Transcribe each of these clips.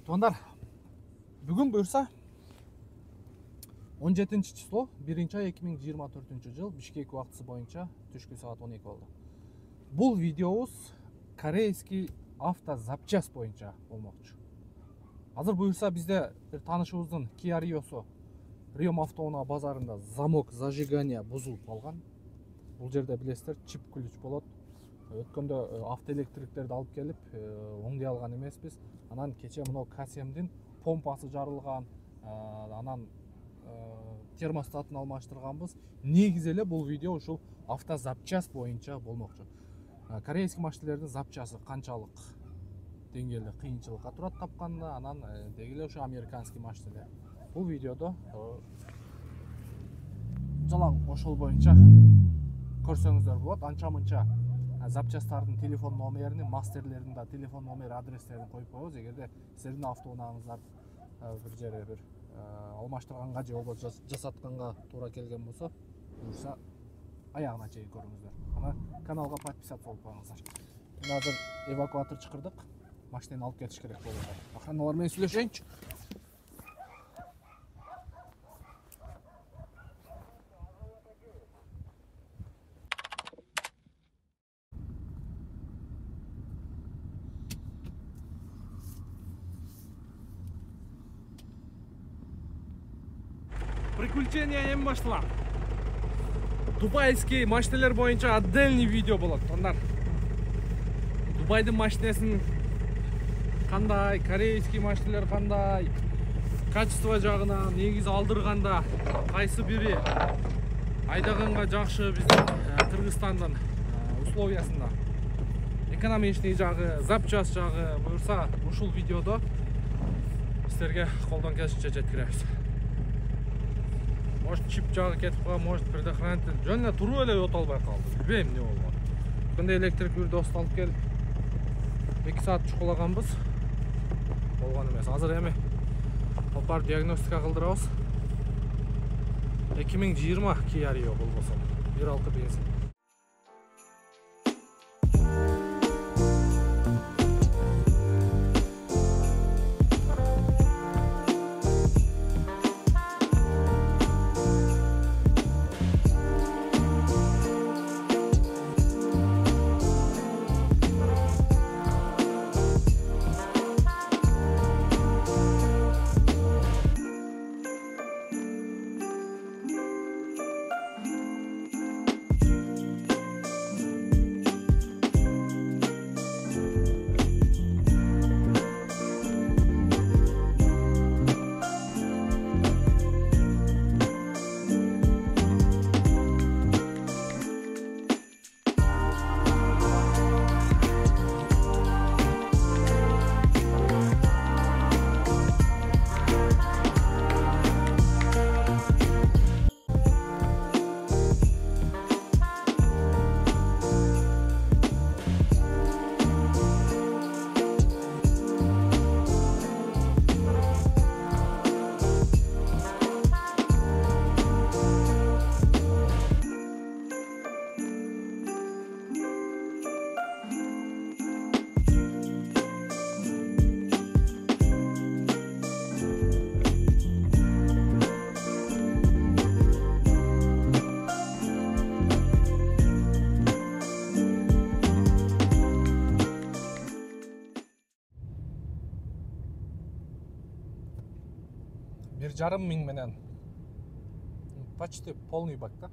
Туугандар, бүгүн буюрса 17 число 1-ай 2024 жыл Бишкек убактысы боюнча түшкү саат 12 болду. Бул видеобуз корейский автозапчасть боюнча болмокчу. Азыр буюрса бизде бир таанышыбыздын Kia Rio'су Риом автоунаа базарында замок зажигания бузулуп калган. Бул жерде билесиздер, чип ключ болот. Өткөндө автоэлектриктерди алып келип оңдой алган эмеспиз. Анан кече мына К7-дин помпасы жарылган, анан термостатын алмаштырганбыз. Негизи эле бул видео ушул автозапчасть боюнча болмокчу. Корейский машиналердин запчасы канчалык деңгээлде кыйынчылыкка турат тапканда, анан деги эле ушу американский машиналер. Бул видеодо жалаң ошол боюнча көрсөңүздөр болот. Анча-мынча запчасттардын телефон номерин, мастерлердин да телефон номер адрестерин коюп коебуз. Эгерде сиздердин автоунааңыздар бир жерге бир алмаштырганга же болбосо жасатканга туура келген болсо, буюрса аягына чейин көрүңүздөр. Ана каналга подписаться болуп коюңуздар. Мен азыр эвакуатор чакырдык. Машинаны алып кетиш керек болуп атат. Охраналар менен сүйлөшөйүнчү. Приключения эми башталат. Дубайский машиналар боюнча отдельный видео болот. Туугандар, Дубайдын машинасын кандай, корейский машиналар кандай, качество жагынан негизи алдырганда кайсы бири айдаганга жакшы биздин Кыргызстандын условиясында, экономичный жагы, запчасть жагы буюрса ушул видеодо сиздерге колдон келишинче жеткиребиз. Может чип жагы кетип калган, может предохранитель жөн эле туруп эле өтө албай калды. Билбейм эмне болгон. Кандай электрик бир досту алып келип 2 саат чукулаганбыз. Болгон эмес. Азыр эми бар диагностика кылдырабыз. 2020 Kia Rio болбосо 1.6 бензин. Жарым миң менен почти полный бак да.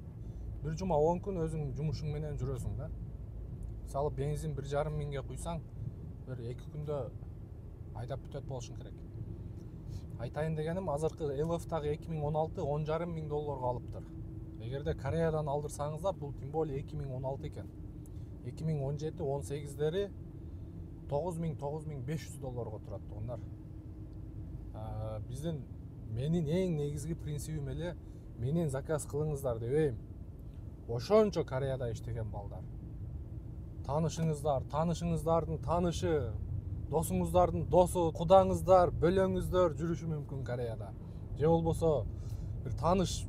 Бир жума 10 күн өзүң жумушуң менен жүрөсүң да. Мисалы бензин 1,5 миңге куйсаң, бир 2 күндө айдап бүтөт болушуң керек. Айтайын дегеним, азыркы LF-тагы 2016 $10,5 миң алыптыр. Эгерде Кореядан алдырсаңыздар, бул тем более 2016 экен. 2017-18дери $9,500 турат. Туугандар, биздин менин эң негизги принцибим эле менен заказ кылыңыздар дебейм. Ошончо Кореяда иштеген балдар. Таанышыңыздардын таанышы, досуңуздардын досу, кудаңыздар, бөлөңүздөр жүрүшү мүмкүн Кореяда. Же болбосо бир тааныш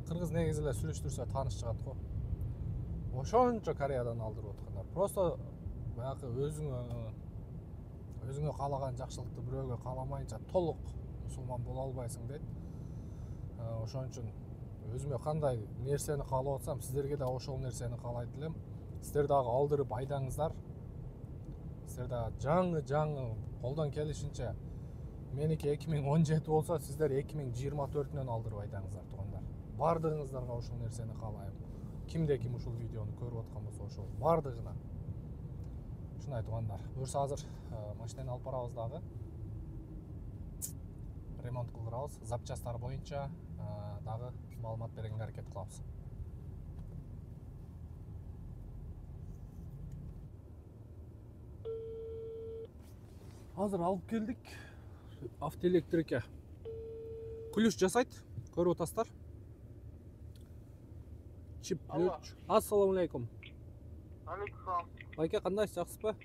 кыргыз негизи эле сүйлөштүрсө тааныш чыгат го. Ошончо Кореядан алдырып аткандар. Просто баягы өзүңө каалаган жакшылыкты бирөөгө кааламайынча толук мусулман боло албайсың дейт. Ошон үчүн өзүмө кандай нерсени каалап атсам, сиздерге да ошол нерсени каалайт элем. Сиздер дагы алдырып айдаңыздар. Сиздер дагы жаңы колдон келишинче меники 2017 болсо, сиздер 2024-нөн алдырып айдаңыздар туугандар. Бардыгыңыздарга ошол нерсени каалайм. Кимде ким ушул видеону көрүп аткан болсо, ошол бардыгына. Ушундай туугандар. Буюрса азыр машинени алып барабыз дагы. Ремонт кылдырабыз. Запчастар боюнча дагы маалымат бергенге аракет кылабыз. Азыр алып келдик. Автоэлектрикке ключ жасайт. Көрүп атасыздар. Чип ключ. Ассаламу алейкум. Алейкум. Байке, кандайсыз, жакшысызбы?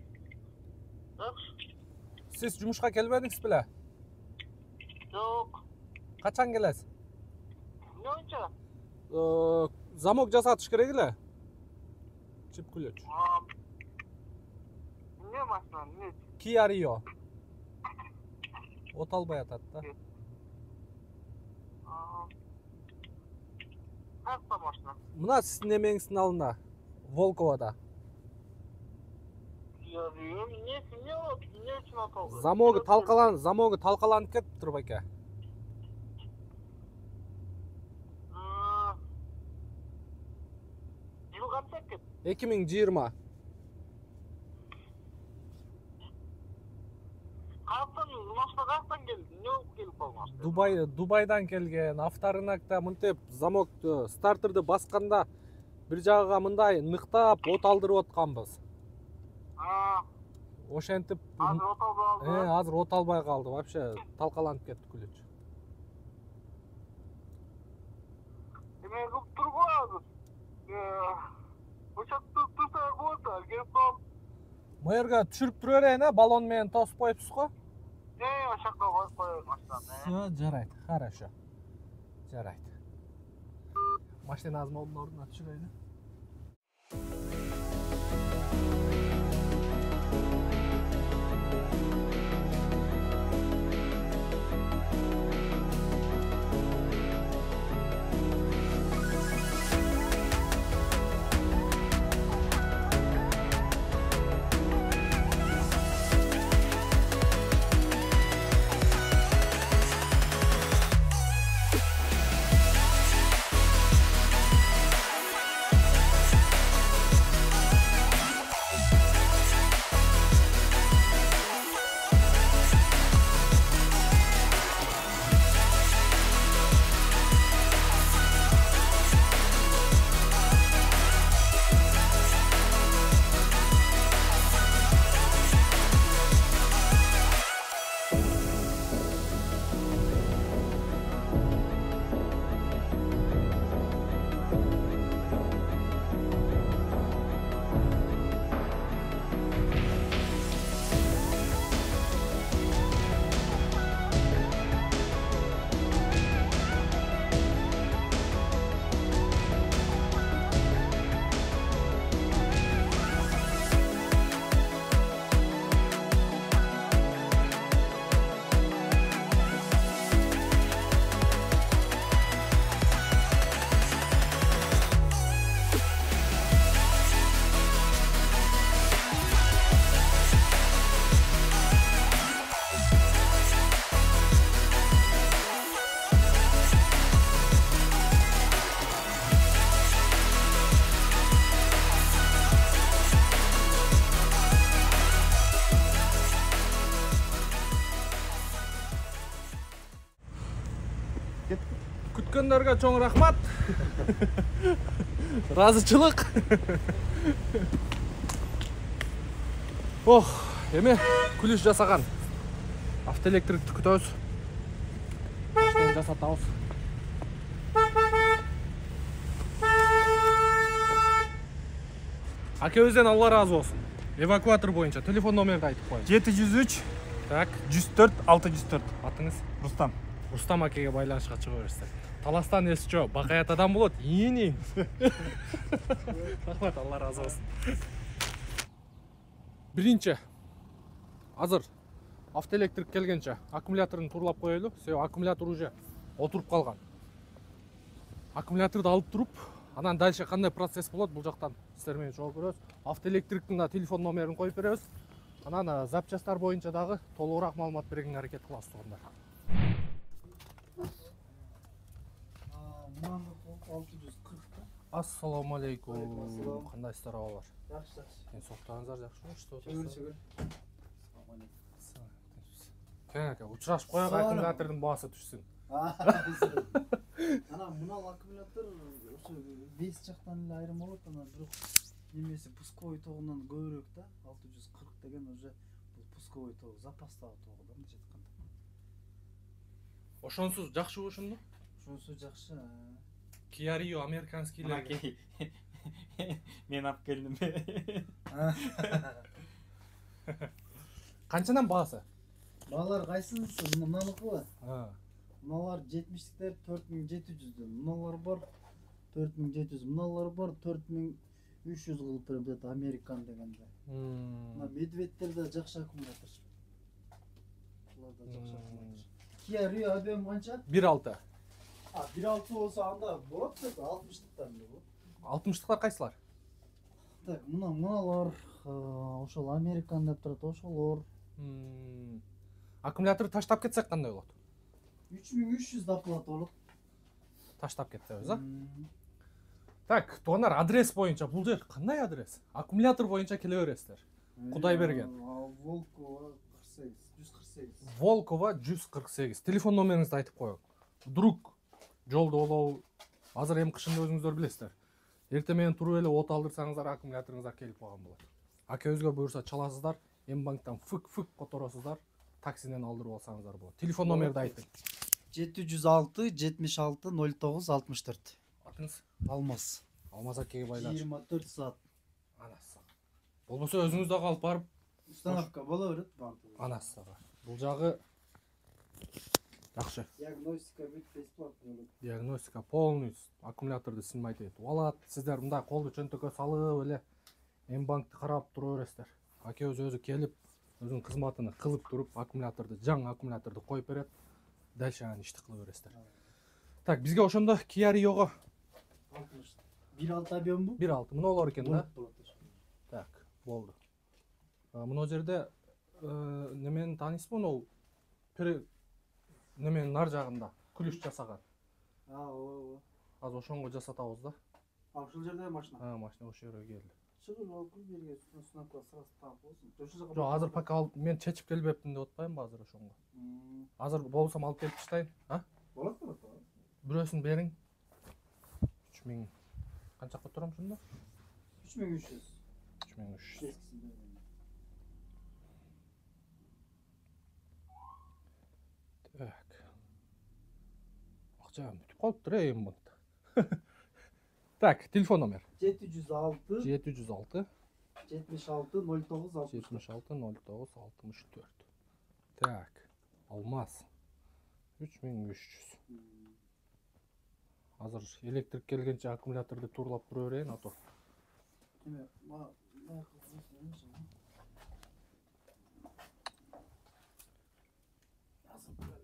Жакшы. Сиз жумушка келбедиңиз беле? Жок. Качан келесиз? Эмне боюнча? Замок жасатыш керек эле. Чип ключ. Эмне машина? Эмне? Kia Rio. От албай атат да. Кайсы машина? Мына сиздин эмеңиздин алдында. Волковада. Эмне үчүн аталды? Замогу талкаланып кетиптир байке. Жыл канча экен? 2020. Каяктан машина каяктан келди? Эмне болуп келип калган? Дубайдан келген. Авторынакта мынтип замок стартерди басканда бир жагыга мындай ныктап от алдырып атканбыз. Ошентип Азыр от албай калды. азыр от албай калды. Вообще талкаланып кетти ключ. Эме кылып турбу азыр? Ошокту турса болот, келип калып. Мэрге түшүрүп тура берейин, баллон менен тосуп коюпсуз го? Ошокко коюп коёюн машинаны. Всё, жарайт. Хорошо. Жарайт. Машинаны азыр ордуна түшүрөйүн. Күткөндөргө чоң рахмат. Разычылык. Эме ключ жасаган. Автоэлектрикти күтөбүз. Машинени жасатабыз. Акебизден Алла разы болсун. Эвакуатор боюнча телефон номерди айтып коюң. 703 Так, 104 604. атыңыз? Рустам. Рустам акеге байланышка чыга берсиздер. Таластан эсчо, бакай атадан болот. Ийини. Рахмат, Алла разы болсун. Биринчи азыр автоэлектрик келгенче аккумуляторун турлап коелу. Себеби аккумулятор уже отуруп калган. Аккумуляторду алып туруп, анан дальше кандай процесс болот, бул жактан сиздер менен жооп беребиз. Автоэлектриктин да телефон номерин коюп беребиз. Анан запчасттар боюнча дагы толугураак маалымат бергенге аракет кылабыз туугандар. Мынаны 640. Ассаламу алейкум. Алейкум. Кандайсыздар, абалар? Жакшы, жакшы. Мен соктоңуздар жакшымы? Иштеп Чөгөр, атасыздар? чөгөр. Кенеке, учурашып коелук, аккумулятордун баасы түшсүн. Ана мынал аккумулятор ошо бес жактан эле айрым болот, ана бирок немеси пусковой тогунан көбүрөөк да. 640 деген уже бул пусковой тог, запастагы тогу да мындайча айтканда. Ошонсуз жакшы ошондо? Ошонсу жакшы. Kia Rio американскийлер. Мен алып келдим. Канчадан баасы? Балар кайсынысы? Мынаныкыбы? Ha. Мыналар 70-тер 4700дөн. Мыналар бар 4700. Мыналар бар 4300 кылып берет Американ дегенде. Мына медведьтер да жакшы аккумулятор. Булар да жакшы аккумулятор. Kia Rio адем канча? 1.6. 1.6 болсо анда болот деп 60-тыктан эле болот. 60-тыктар кайсылар? Так, мыналар ошол Американ деп турат, ошолор. Аккумулятор таштап кетсек кандай болот? 3300 доплата болот. Таштап кетсебиз, Так, туугандар, адрес боюнча бул жер кандай адрес? Аккумулятор боюнча келе бересиздер. Кудай берген. Волкова 48, 148. Волкова 148. Телефон номериңизди айтып коелук. Вдруг жолдо болобу, азыр эми кышында өзүңүздөр билесиздер. Эртең менен туруп эле от алдырсаңыздар, аккумуляторуңуздар келип калган болот. Акебизге буюрса чаласыздар, М-банктан фык которосуздар, таксиден алдырып алсаңыздар болот. Телефон номерди айтың. 706 76 09 64. Атыңыз? Алмаз. Алмаз акеге байланыш. 24 саат. Анасы. Болбосо өзүңүз дагы алып барып, Установка боло берет банкта. анасы. Бул жагы жакшы. Диагностика бүт бесплатно болот. Диагностика полный, аккумуляторду сынмайт этип алат. Сиздер мындай колду чөнтөккө салып эле М-банкты карап тура бересиздер. Акебиз өзү келип, өзүнүн кызматыны кылып туруп, аккумуляторду, жаңы аккумуляторду коюп берет. Дальше анан ишти кылып бересиздер. Так, бизге ошондо Kia Rio'го 1.6 объембу? 1.6 мыналар экен да. Болот. Так, болду. Мына жерде немени таанысызбы, могу неменин нар жагында күлүш жасаган. Ооба. Азыр ошонго жасатабыз да. Ошол жерде машина. Машина ошол жерге келди. Чыгып алып берге установка сразу таап болсун. Жок, азыр пока алып, мен чечип келбептим деп атпаймынбы азыр ошонго. Азыр болсом алып келип таштайын, Болот. Бирөөсүн бериң. 3000. Канчага турам ошондо? 3300. 3300. Так. Акча бүтүп калыптыр М-банкта. Так, телефон номер. 706 706 76 09 64. 76 09 64. Так, Алмаз. 3300. Азыр электрик келгенче аккумуляторду турлап тура берейин, ато.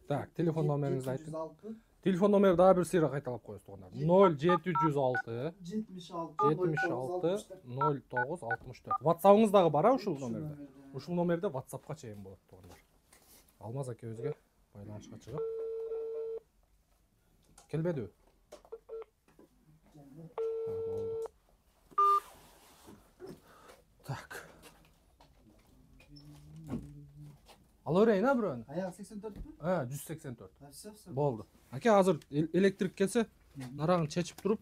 Так, телефон номериңизди айтың. Телефон номерди дагы бир сыйра кайталап коебуз туугандар. 0706 76 09 64. WhatsApp'ыңыз дагы бар ушул номерде. Ушул номерде WhatsApp'ка чейин болот туугандар. Алмаз акебизге байланышка чыгып. Келбедиби? Болду. Так. Ала берейин, бирөөнү? Аяк 84-пү? 184. Все. Болду. Аке, азыр электрик келсе, нарагын чечип туруп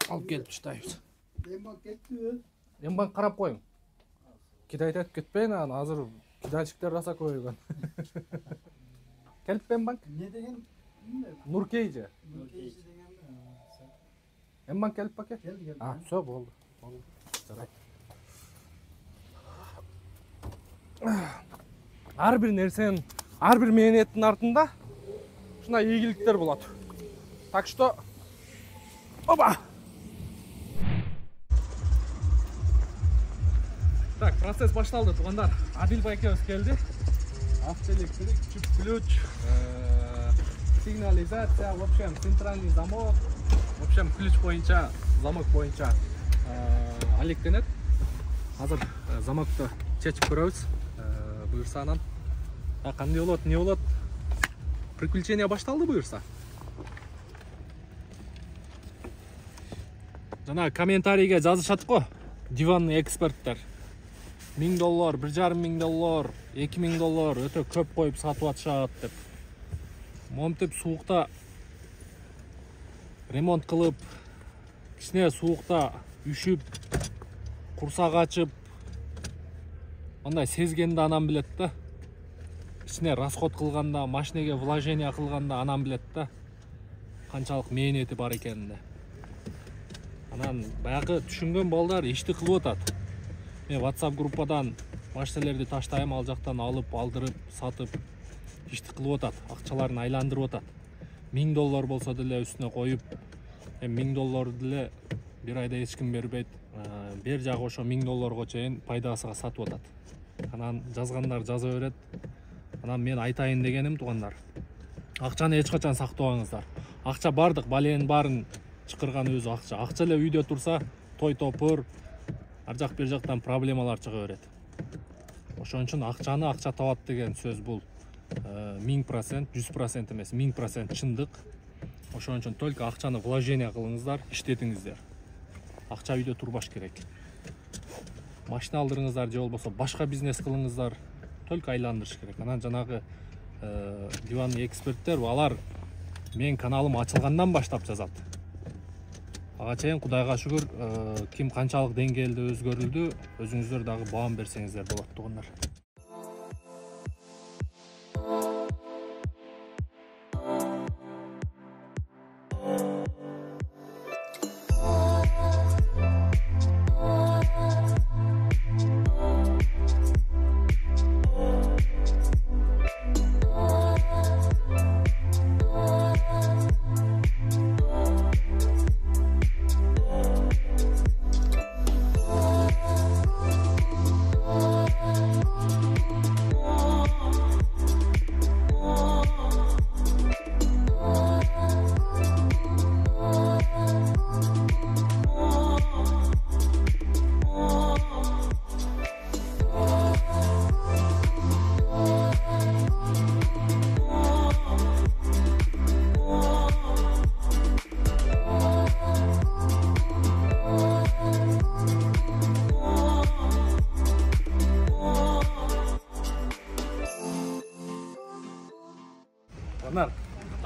алып келип таштайбыз. М-банк кеттиби? М-банк карап коюң. Кидайт этип кетпейин, азыр кидайчиктер раса көбөйгөн. Келип М-банк? Не деген? Нуркейже. Нуркейже деген. М-банк келип паке? Келди. Всё, болду. Жарайт. Ар бир нерсенин, ар бир мээнеттин артында ушундай ийгиликтер болот. Так что опа. Так, процесс башталды туугандар. Адил байкебиз келди. автоэлектрик, чип ключ, сигнализация, в общем, центральный замок, в общем, ключ боюнча, замок боюнча алектенет. Азыр замокты чечип көрөбүз. Буюрса анан. Кандай болот, не болот? Приключение башталды буюрса. Жана комментарийге жазышат го. Диванный эксперттер. $1000, $1,500, $2000 өтө көп коюп сатып атышат деп. Момтип суукта ремонт кылып, кичине суукта үшүп, курсак ачып, андай сезгенде анан билет да. Кичине расход кылганда, машинеге вложение кылганда анан билет да. Канчалык мээнети бар экенин. Анан баягы түшүнгөн балдар ишти кылып атат. Мен WhatsApp группадан машиналерди таштайм, ал жактан алып, алдырып, сатып ишти кылып атат. Акчаларын айландырып атат. $1000 болсо деле үстүнө коюп, $1000 деле бир айда эч ким бербейт. Бер жагы ошо $1000 чейин пайдасыга сатып атат. Анан жазгандар жаза берет. Анан мен айтайын дегеним, туугандар, акчаны эч качан сактабаңыздар. Акча бардык, баленин баарын чыкырган өзү акча. Акча эле үйдө турса, той топур, ар жак бер жактан проблемалар чыга берет. Ошон үчүн акчаны акча табат деген сөз бул 1000%, 100% эмес, 1000% чындык. Ошон үчүн только акчаны вложение кылыңыздар, иштетиңиздер. Акча үйдө турбаш керек. Машина алдырыңыздар же болбосо башка бизнес кылыңыздар, только айландырыш керек. Анан жанагы диванный эксперттер, алар мен каналым ачылгандан баштап жазат. Ага чейин Кудайга шүгүр, ким канчалык деңгээлде өзгөрүлдү, өзүңүздөр дагы баам берсеңиздер болот, туугандар.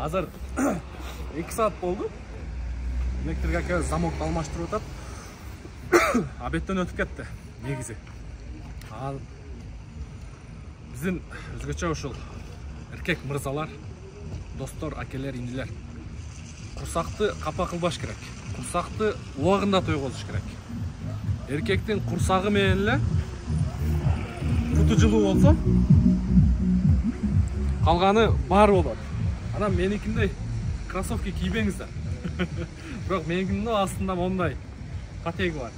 Азыр 2 саат болду. Электрик ака замокты алмаштырып атат. Обедтен өтүп кетти негизи. Ал биздин өзгөчө ушул эркек мырзалар, достор, акелер, индилер курсакты капа кылбаш керек. Курсакты убагында тойгозуш керек. Эркектин курсагы менен эле буту жылуу болсо, калганы баары болот. Анан меникиндей кроссовки кийбеңиздер. Бирок меникинин астында мондай категи бар.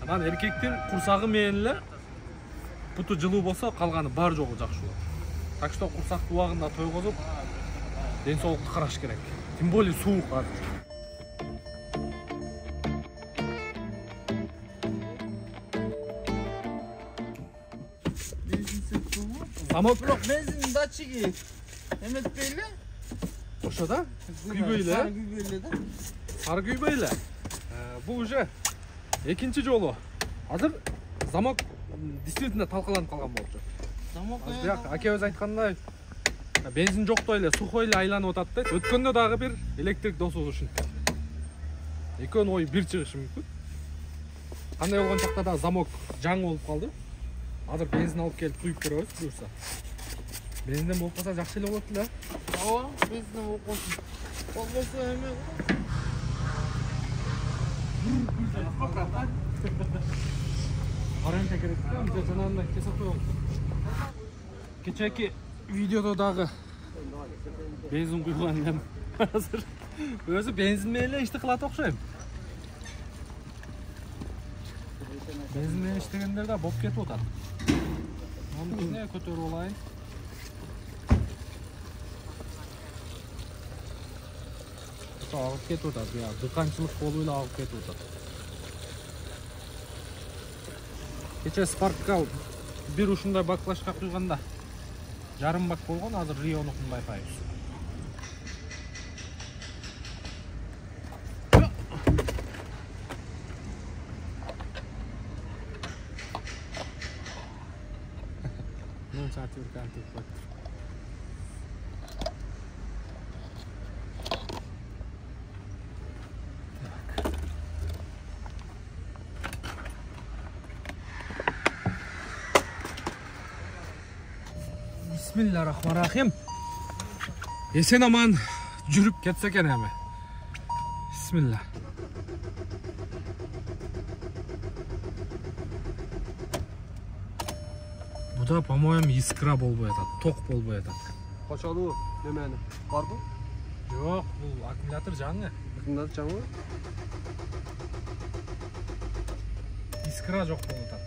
Анан эркектин курсагы менен эле буту жылуу болсо, калганы бар жогу жакшы болот. Так что курсакты убагында тойгозуп, ден соолукту караш керек. Тем более суук азыр. Замок Бирок бензин датчиги эметпей эле. Ошо да? Күйбөй эле. Күйбөй да. Сары күйбөй эле. Бул уже экинчи жолу. Азыр замок действительно талкаланып калган болчу. Замок Бирок аке өз айткандай, бензин жоктой эле, сухой эле айланып атат дейт. Өткөндө дагы бир электрик досубуз ушинтти. Экөөнүн ою бир чыгышы мүмкүн. Кандай болгон чакта да замок жаңы болуп калды. Азыр бензин алып келип куюп көрөбүз буюрса. Бензинден болуп калса жакшы эле болот эле. Ооба, бензинден болуп калсын. Болбосо эме Аренка керек да, биз жанагындай кесип коебуз. Кечээки видеодо дагы бензин куйган элем. Азыр өзү бензин менен эле ишти кылат окшойм. Бензин менен иштегендер да болуп кетип атат. Муну кичине көтөрүп алайын. Ағып кетіп отады, дықанчылық болуы эле ағып кетіп отады. Кече Спаркка бир ушундай баклашка куйганда жарым бак болгон, азыр Рионукун байкайбыз. Ну, чатыркан туп коюптур. Bismillahirrahmanirrahim. Esen aman жүрүп кетсе экен эми. Bismillah. Буда, по-моему, искра болбой атат, ток болбой атат. Качалуу немени? Барбы? Жок, бул аккумулятор жаңы. Аккумулятор жаңы? Искра жок болуп атат буда.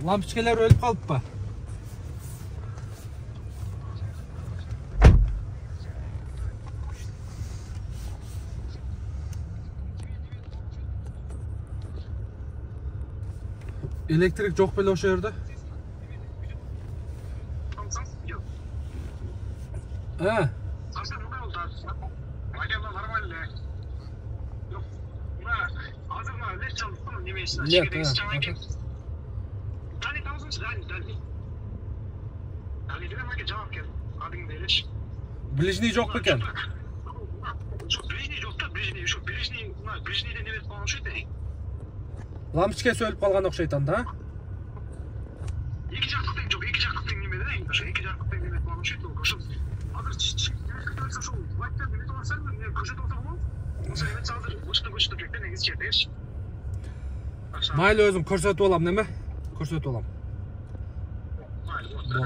Лампочкалар өлүп калыппы? Электрик жок беле ошол жерде? Совсем радиода нормально. Азыр лет чалдым немесин. Дали таусунчу, дали. Дали демеге жаап кел. Адыңды элеш. Ближний жок бекен? Жок, ближний жок да, ближний. Ошо ближнийден немес болгон ошойт экен. Лампочкасы өлүп калган окшойт анда, Эки жактык жок, эки жактык неме да, ошо эки жактык неме болгон ошойт. Ошо азыр ошо лайттар неме болсам, мен көрсөтүп атам го. Ошо эме азыр көчтө кеткен негизи жетеш. Mayli özüm көрсөтүп алам, неме? Көрсөтүп алам. Болду.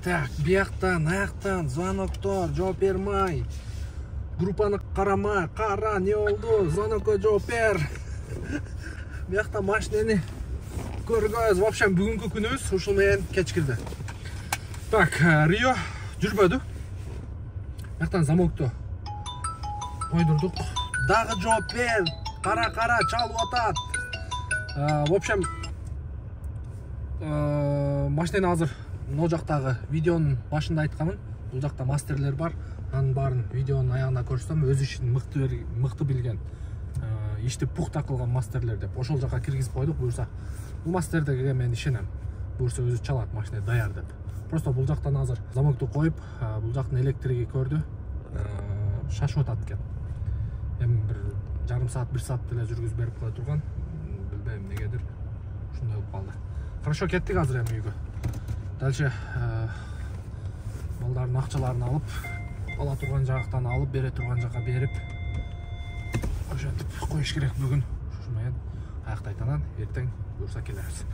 Так, бияктан, аяктан звоноктор жооп бермай. Группаны карамай, кара, не болду? Звонокко жооп бер. Биякта машинени көргөз. В общем, бүгүнкү күнүбүз ушул менен кечкирди. Так, Рио жүрбөдү. Бияктан замокту койдурдук. Дагы жооп бер. Кара, чалып атат. В общем, машинени азыр мына жактагы видеонун башында айтканмын. Бул жакта мастерлер бар. Анын баарын видеонун аягына көрсөтөм. Өз ишин мыкты билген, ишти пухта кылган мастерлер деп. Ошол жака киргизип койдук. Буюрса, бул мастердерге мен ишенем. Буюрса өзү чалат машина даяр деп. Просто бул жактан азыр замокту коюп, бул жактын электриги көрдү. Шашып атат экен. Эми бир жарым саат, 1 саат деле жүргүзүп берип кое турган. Билбейм негедир. Ушундай болуп калды. Хорошо, кеттик азыр эми үйгө. Дальше балдардын акчаларын алып, ала турган жактан алып, бере турган жака берип, ошентип коюш керек бүгүн. Ушу менен аяктайт анан эртең буюрса келебиз.